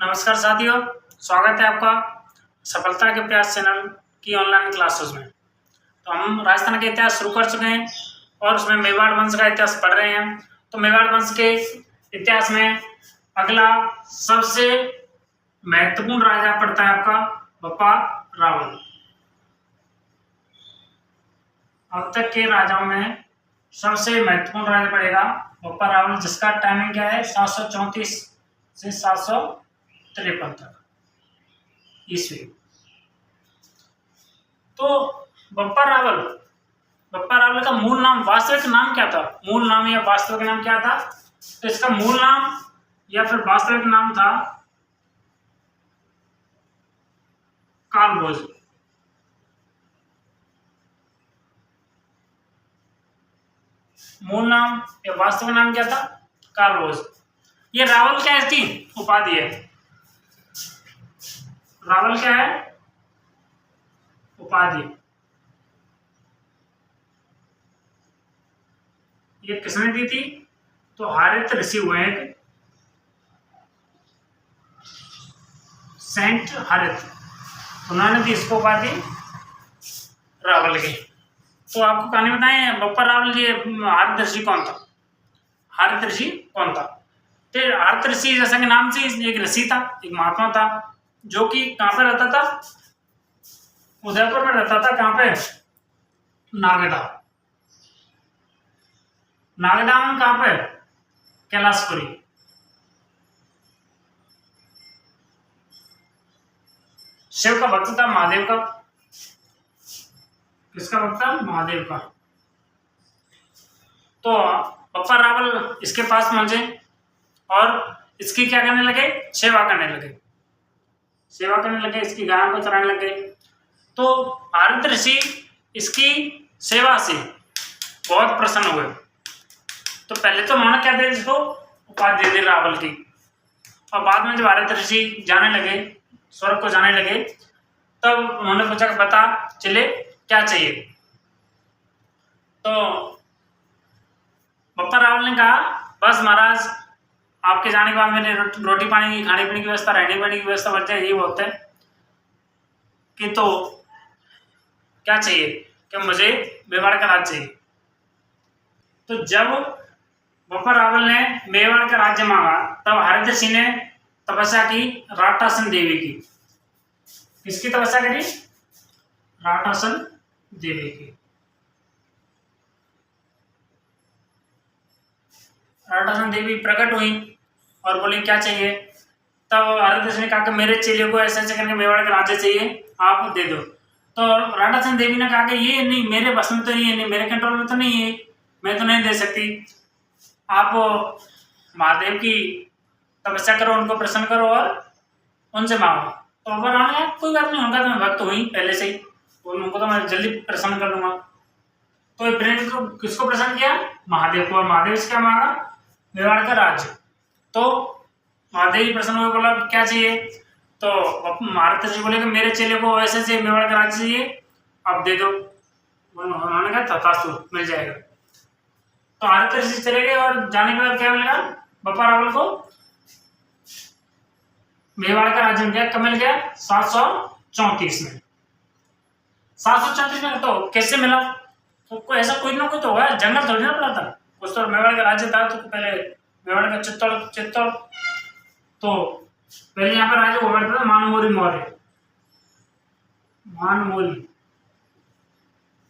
नमस्कार साथियों, स्वागत है आपका सफलता के प्रयास चैनल की ऑनलाइन क्लासेस में। तो हम राजस्थान के इतिहास शुरू कर चुके हैं और उसमें मेवाड़ वंश का इतिहास पढ़ रहे हैं। तो मेवाड़ वंश के इतिहास में अगला सबसे महत्वपूर्ण राजा पड़ता है आपका बप्पा रावल। अब तक के राजाओं में सबसे महत्वपूर्ण राजा पड़ेगा बप्पा रावल, जिसका टाइमिंग क्या है 734 से 753 तक ईस्वी। तो बप्पा रावल का मूल नाम, वास्तविक नाम क्या था? मूल नाम या वास्तविक नाम क्या था? तो इसका मूल नाम या फिर वास्तविक नाम था कालभोज। मूल नाम या वास्तविक नाम क्या था? कालभोज। ये रावल क्या है? थी उपाधि है। रावल क्या है? उपाधि। ये किसने दी थी? तो हारित ऋषि हुए एक सेंट हारित, उन्होंने दी इसको उपाधि रावल की। तो आपको कहानी बताएं, बप्पा रावल जी हारित ऋषि कौन था? हारित ऋषि कौन था? तो हारित ऋषि जैसा कि नाम से एक ऋषि था, एक महात्मा था, जो कि कहां पे रहता था? उदयपुर में रहता था। कहां पे? नागदा। नागदा में कहां पे? कैलाशपुरी। शिव का भक्त था, महादेव का। किसका भक्त था? महादेव का। तो बप्पा रावल इसके पास पहुंचे और इसकी क्या करने लगे? सेवा करने लगे, इसकी गायों को चराने लगे। तो हारित ऋषि इसकी सेवा से बहुत प्रसन्न हुए। तो पहले तो उन्होंने क्या दिया इसको? उपाधि दे दी रावल की। और बाद में जब हारित ऋषि जाने लगे, स्वर्ग को जाने लगे, तब उन्होंने पूछा कि बता चले क्या चाहिए? तो बप्पा रावल ने कहा, बस महाराज, आपके जाने के बाद मेरे रोटी पानी की, खाने पीने की व्यवस्था, रहने पीने की व्यवस्था बच जाए, यही बहुत है। कि तो क्या चाहिए? कि मुझे मेवाड़ का राज्य चाहिए। तो जब बप्पा रावल ने मेवाड़ का राज्य मांगा, तब हारित ऋषि ने तपस्या की राटासन देवी की। किसकी तपस्या करी? राटासन देवी की। राटासन देवी प्रकट हुई और बोली क्या चाहिए? तब हारित ऋषि ने कहा कि मेरे चेले को ऐसे ऐसे करके मेवाड़ का राज्य चाहिए, आप दे दो। तो राटासन देवी ने कहा कि ये नहीं, मेरे बस में तो नहीं है, मेरे कंट्रोल में तो नहीं है, मैं तो नहीं दे सकती। आप महादेव की तपस्या करो, उनको प्रसन्न करो और उनसे मांगो। तो बप्पा रावल ने कोई बात नहीं, उनका तो मैं भक्त हुई पहले से ही, उनको तो मैं जल्दी प्रसन्न कर लूंगा। तो प्रेम को किसको प्रसन्न किया? महादेव को। और महादेव से क्या मांगा? मेवाड़ का राज्य। तो महादेव जी प्रसन्न हुए, बोला क्या चाहिए? तो हारित ऋषि बोले कि मेरे चेले को ऐसे से मेवाड़ का राज्य चाहिए, आप दे दो। उन्होंने कहा तथास्तु, मिल जाएगा। तो हारित ऋषि चले गए और जाने के बाद क्या मिलेगा? बप्पा रावल को मेवाड़ का राज्य मिल गया। कब मिल गया? 734 में। 734 में तो कैसे मिला? तो कोई ऐसा कोई ना कोई तो हुआ, जंगल थोड़ी ना पड़ा था कुछ। तो मेवाड़ का राज्य था, तो पहले मेवाड़ का चित्तौड़ तो पहले यहाँ पर राजा हुआ करता था मानमोरी मौर्य,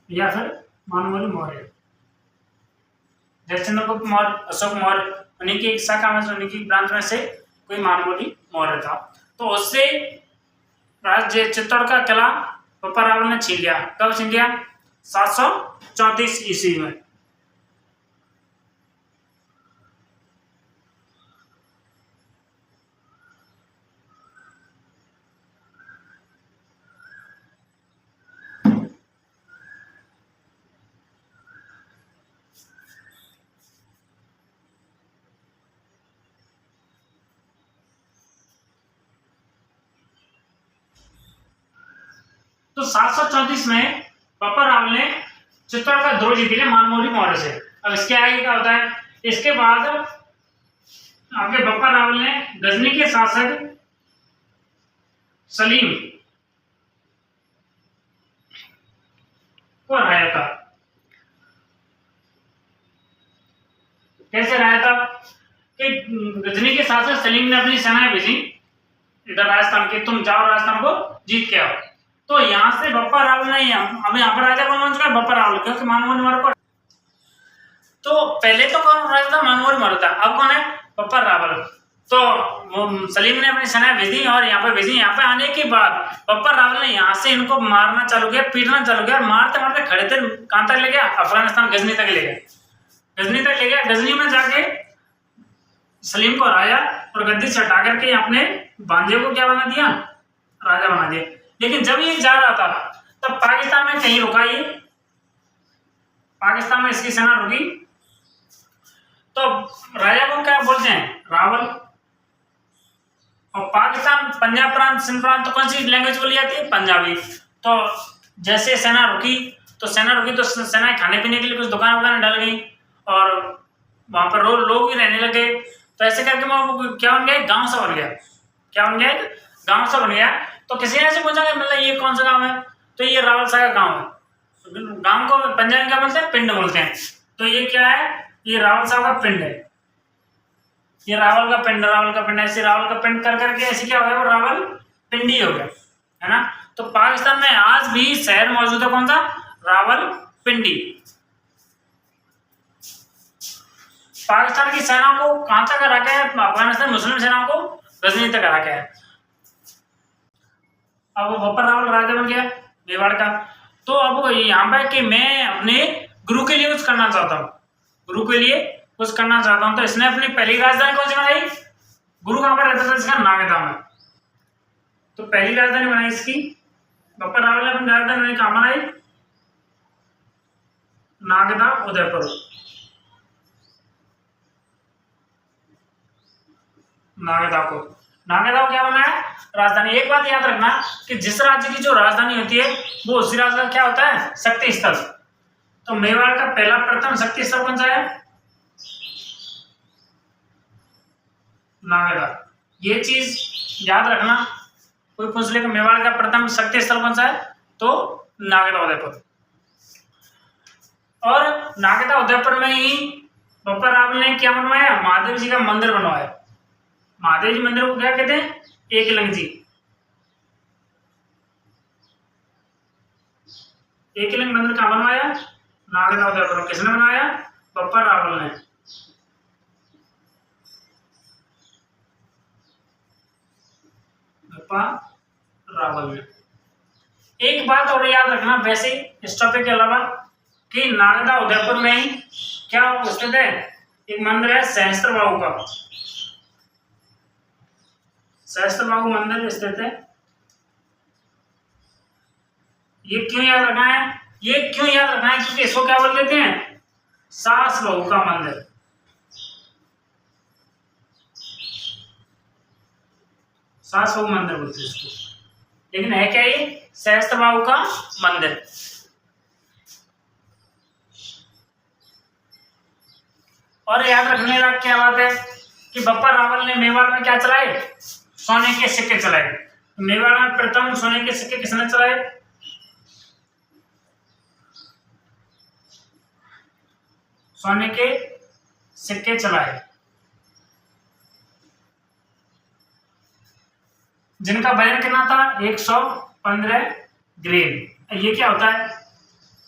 या फिर मानमोरी मौर्य। जयचंद्रगुप्त मौर्य, अशोक मौर्य, उन्हीं की एक शाखा में, उन्हीं की ब्रांच में से कोई मानमोरी मौर्य था। तो उससे राज्य चित्तौड़ का किला बप्पा रावल ने छीन लिया। कब छीन लिया? 734 ईस्वी में। तो 734 में बप्पा रावल ने चित्तौड़ का द्रोह जीत लिया मानमोरी मौर्य से। अब इसके आगे क्या होता है? इसके बाद आपके बप्पा रावल ने गजनी के शासक सलीम को हराया था। कैसे हराया था कि गजनी के साथ साथ सलीम ने अपनी सेनाएं भेजी इधर राजस्थान के, तुम जाओ राजस्थान को जीत के आओ। तो यहाँ से बप्पा रावल ने हमें यहाँ पर राजा कौन बन चुका है? बप्पा रावल, क्योंकि मानवों मारो को। तो पहले तो कौन राजा था? मानवों मारो था। अब कौन है? बप्पा रावल। तो सलीम ने अपनी सेना भेजी और यहाँ पे भेजी। यहाँ पे आने के बाद बप्पा रावल ने यहाँ से इनको मारना चालू किया, पीटना चालू किया। मारते मारते खड़े थे, कहां तक ले गया? अफगानिस्तान, गजनी तक ले गया। गजनी तक ले गया। गजनी में जाके सलीम को हराया और गद्दी से हटा करके अपने भांजे को क्या बना दिया? राजा बना दिया। लेकिन जब ये जा रहा था तब पाकिस्तान में कहीं रुका ये, पाकिस्तान में इसकी सेना रुकी। तो राजा को क्या बोलते हैं? रावल। और पाकिस्तान, पंजाब प्रांत, सिंध प्रांत, तो कौन सी लैंग्वेज बोली जाती है? पंजाबी। तो जैसे सेना रुकी तो सेना खाने पीने के लिए कुछ दुकान वुकान डाल गई और वहां पर लोग भी रहने लगे। तो ऐसे करके वो क्या बन गया? गांव सा बन गया। क्या बन गया? गांव सा बन गया। तो किसी ने ऐसे पूछा कि मतलब ये कौन सा गांव है? तो ये रावल सा का गांव है। गांव को पंजाबी क्या बोलते हैं? पिंड बोलते हैं। तो ये क्या है? ये रावल साहब का पिंड है। ये रावल का पिंड, रावल का पिंड, ऐसे रावल का पिंड कर करके ऐसे क्या हो गया? वो रावल पिंडी हो गया, है ना। तो पाकिस्तान में आज भी शहर मौजूद है, कौन सा? रावल पिंडी। पाकिस्तान की सेना को कहां तक हरा के? अफगानिस्तान मुस्लिम सेना को गजनी तक हरा के। अब वो बप्पा रावल राजा बन गया मेवाड़ का। तो अब यहाँ पे कि मैं अपने गुरु के लिए कुछ करना चाहता हूँ, गुरु के लिए कुछ करना चाहता हूँ। तो इसने अपनी पहली राजधानी कौन सी बनाई? गुरु कहाँ पर रहता था? इसका नागदा में। तो पहली राजधानी बनाई इसकी बप्पा रावल ने। अपनी राजधानी कहाँ बनाई? नागदा, उदयपुर। नागदा को क्या बनाया? राजधानी। एक बात याद रखना कि जिस राज्य की जो राजधानी होती है वो उसी राज्य का क्या होता है? शक्ति स्थल। तो मेवाड़ का पहला प्रथम शक्ति स्थल कौन सा है? नागदा। ये चीज याद रखना, कोई पूछ ले कि मेवाड़ का प्रथम शक्ति स्थल कौन सा है? तो नागदा, उदयपुर। और नागदा उदयपुर में ही बप्पा रावल ने क्या बनवाया? महादेव जी का मंदिर बनवाया। महादेव जी मंदिर को क्या कहते हैं? एकलिंग जी। एकलिंग मंदिर कहाँ बनवाया? नागदा, उदयपुर। किसने बनवाया? बप्पा रावल ने। बप्पा रावल ने। एक बात और याद रखना वैसे इस टॉपिक के अलावा कि नागदा उदयपुर में ही क्या स्थित है? एक मंदिर है सहस्त्रबाहु का। सहस्त्रबाहु मंदिर स्थित है। ये क्यों याद रखना है? क्योंकि इसको क्या बोल देते हैं? सास बहू का मंदिर। सास बहू मंदिर बोलते हैं इसको, लेकिन है क्या ये? सहस्त्रबाहु का मंदिर। और याद रखने का क्या बात है कि बप्पा रावल ने मेवाड़ में क्या चलाए? सोने के सिक्के चलाए। मेवाड़ में प्रथम सोने के सिक्के किसने चलाए? सोने के सिक्के चलाए जिनका वजन कितना था? 115 ग्राम। ये क्या होता है?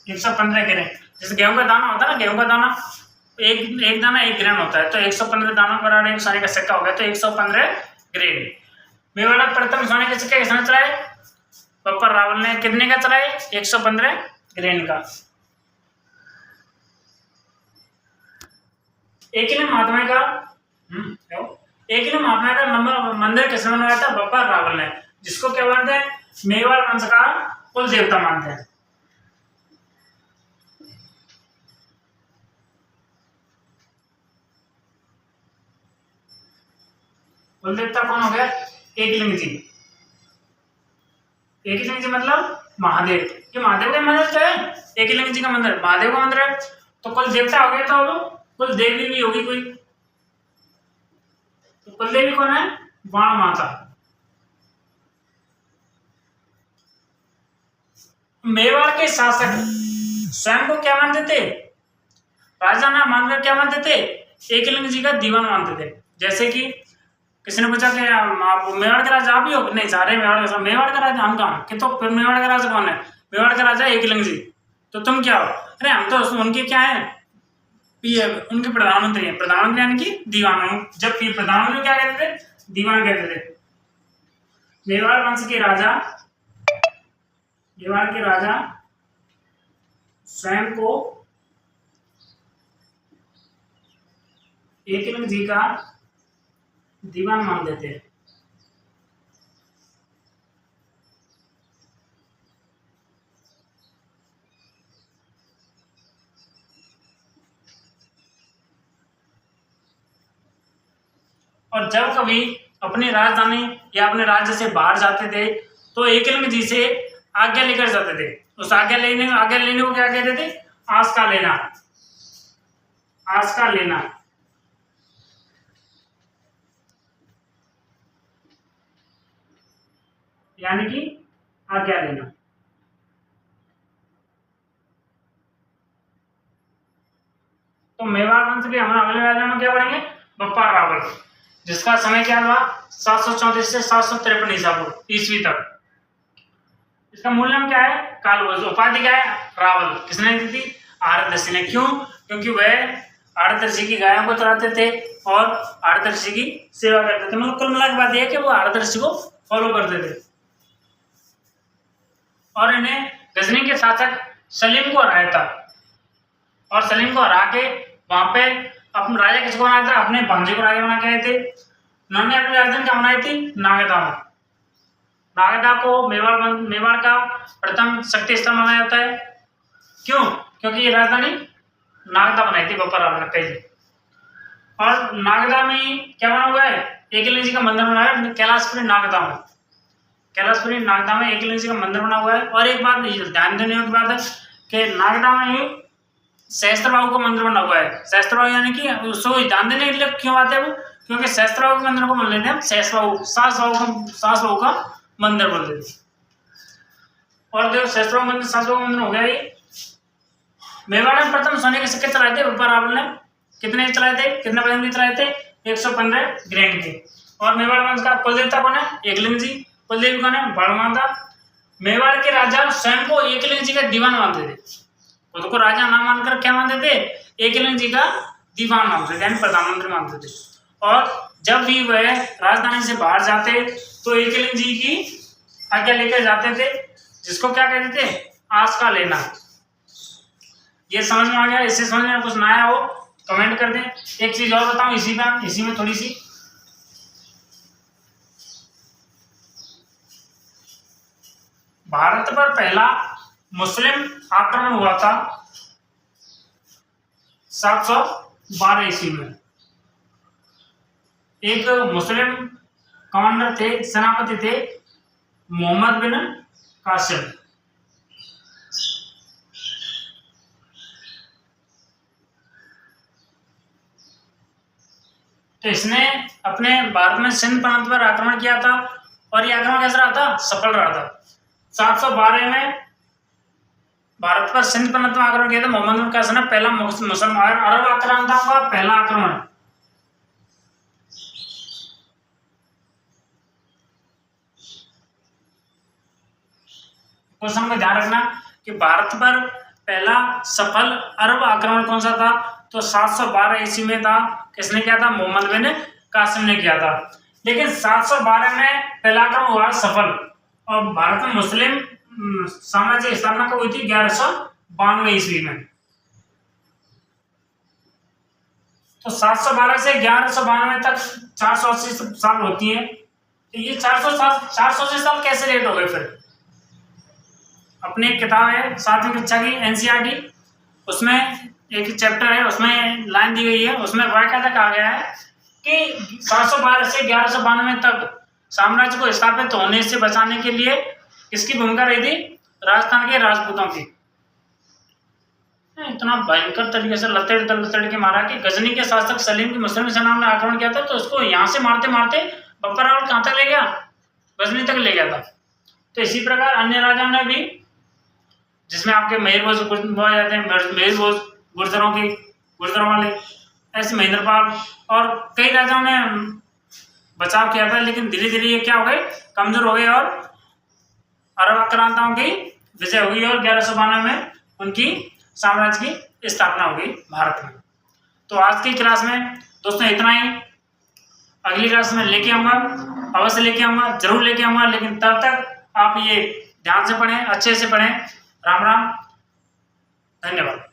115 ग्राम। जैसे गेहूं का दाना होता है ना, गेहूं का दाना एक दाना 1 ग्राम होता है। तो 115 दानों पर एक सोने का सिक्का हो गया, तो 115 ग्राम। मेवाड़ प्रथम सोने के सिक्के किसने चलाए? बप्पा रावल ने। कितने का चलाए? 115 ग्राम का। एकलिंग महात्मा का नंबर मंदिर किसने बनवाया था? बप्पा रावल ने, जिसको क्या मानते हैं? मेवाड़ वंश का कुल देवता मानते हैं। कुल देवता कौन हो गया? एकलिंग जी। एकलिंग जी मतलब महादेव। ये महादेव का मंदिर तो है, एकलिंग जी का मंदिर महादेव का मंदिर है। तो कुल देवता हो गया, तो अब कुल देवी भी होगी कोई। तो कुल देवी कौन है? बाण माता। मेवाड़ के शासक स्वयं को क्या मानते थे? राजा ना मानकर क्या मानते थे? एकलिंग जी का दीवान मानते थे। जैसे कि किसी ने पूछा कि आप मेवाड़ के राजा आप ही हो? नहीं, सारे मेवाड़ का राजा हम कहाँ? कि तो फिर मेवाड़ का राजा कौन है? मेवाड़ का राजा एकलिंग जी। तो तुम क्या हो? अरे हम तो उनके क्या है, पीएम, उनके प्रधानमंत्री हैं। प्रधानमंत्री यानी कि दीवान। जब प्रधानमंत्री क्या कहते थे? दीवान कहते थे। मेवाड़ वंश के राजा, मेवाड़ के राजा स्वयं को एकलिंग जी का दीवान मानते थे। और जब कभी अपनी राजधानी या अपने राज्य से बाहर जाते थे तो एकलिंग जी से आज्ञा लेकर जाते थे। उस आज्ञा लेने को क्या कहते थे? आस्का लेना। आस्का लेना। यानी कि आज्ञा लेना। तो मेवाड़ वंश के हम अगले राजा में क्या पढ़ेंगे? बप्पा रावल, जिसका समय क्या था? 734 से 753 ईस्वी तक। इसका मूल नाम क्या है? कालभोज। उपाधि क्या है? रावल। किसने दी थी? आर्यदर्शी ने। क्यों? क्योंकि वह आर्यदर्शी की गायों को चराते थे और आर्यदर्शी की सेवा करते थे। मतलब कुल मिला के बात यह है कि वो आर्यदर्शी को फॉलो करते थे। और इन्हें गजनी के शासक सलीम को हराया था। और सलीम को हरा के वहां पे अपने राजा किसको बनाया था? अपने भांजे को राजा बना के आए थे। उन्होंने अपनी राजधानी क्या बनाई थी? नागदा में। नागदा को मेवाड़ का प्रथम शक्ति स्थल माना जाता है। क्यों? क्योंकि ये राजधानी नागदा बनाई थी बप्पा रावल ने पहले। और नागदा में क्या बना हुआ है? एकलिंग जी का मंदिर बना है कैलाशपुरी नागदा में। कैलाशपुरी नागदा में एकलिंग जी का मंदिर बना हुआ है। और एक बात ध्यान देने की बात है कि नागदा में ही सहस्त्रबाहु का मंदिर बना हुआ है। सहस्त्रबाहु यानी कि उसको ध्यान देने के लिए क्यों आते हैं वो? क्योंकि सहस्त्रबाहु के मंदिर को बोल लेते हैं सहस्त्रबाहु, सास बाहु का मंदिर बोल देते हैं। और जो सहस्त्रबाहु मंदिर, सास बाहु मंदिर हो गया। ये मेवाड़ में प्रथम सोने के सिक्के चलाए थे बप्पा रावल ने। कितने चलाए थे? कितने वजन के चलाए थे? 115 ग्राम के। और मेवाड़ वंश का कुल देवता कौन है? एकलिंग जी। कुल देवी कौन है? बाणमाता। मेवाड़ के राजा स्वयं को एकलिंग जी का दीवान मानते थे। खुद को राजा ना मानकर क्या मानते थे? एकलिंग जी का दीवान मानते थे, यानी प्रधानमंत्री मानते थे। और जब भी वह राजधानी से बाहर जाते तो एकलिंग जी की आज्ञा लेकर जाते थे, जिसको क्या कहते थे? आस्का लेना। ये समझ में आ गया? इससे समझ में कुछ नया हो कमेंट कर दें। एक चीज और बताऊं इसी में थोड़ी सी। भारत पर पहला मुस्लिम आक्रमण हुआ था 712 ईस्वी में। एक मुस्लिम कमांडर थे, सेनापति थे, मोहम्मद बिन कासिम। तो इसने अपने भारत में सिंध प्रांत पर आक्रमण किया था। और ये आक्रमण कैसा रहा था? सफल रहा था। 712 में भारत पर सिंध प्रांत में आक्रमण किया था मोहम्मद बिन कासिम ने। पहला मुसलमान अरब आक्रांताओं का पहला आक्रमण। क्वेश्चन में ध्यान रखना कि भारत पर पहला सफल अरब आक्रमण कौन सा था? तो 712 ईस्वी में था। किसने किया था? मोहम्मद बिन कासिम ने किया था। लेकिन 712 में पहला आक्रमण हुआ सफल। और भारत में मुस्लिम साम्राज्य की स्थापना कब हुई थी? 1192 ईस्वी में। तो 712 से 1192 तक 480 साल होती है। तो ये 480 साल कैसे लेट हो गए? फिर अपनी एक किताब है 7वीं कक्षा की एनसीईआरटी, उसमें एक चैप्टर है, उसमें लाइन दी गई है, उसमें वाक़या कहा गया है कि 712 से 1192 तक साम्राज्य को स्थापित होने से बचाने के लिए किसकी भूमिका रही थी? राजस्थान के राजपूतों की। इतना भयंकर तरीके से लतेड़ के मारा कि गजनी के शासक सलीम की मुस्लिम सेना ने आक्रमण किया था। तो उसको यहाँ से मारते मारते बप्पा रावल कहाँ तक ले गया? गजनी तक ले गया था। तो इसी प्रकार अन्य राजाओं ने भी जिसमें आपके महेर बोए जाते हैं, महेर भोज गुर्जरों वाले, ऐसे महेंद्रपाल और कई राजाओं ने बचाव किया था, लेकिन धीरे धीरे ये क्या हो गए, कमजोर हो गए और अरब आक्रांताओं की विजय हो गई और 1192 में उनकी साम्राज्य की स्थापना हो गई भारत में। तो आज की क्लास में दोस्तों इतना ही। अगली क्लास में लेके आऊँगा, अवश्य लेके आऊँगा, जरूर लेके आऊँगा, लेकिन तब तक आप ये ध्यान से पढ़ें, अच्छे से पढ़ें। राम राम, धन्यवाद।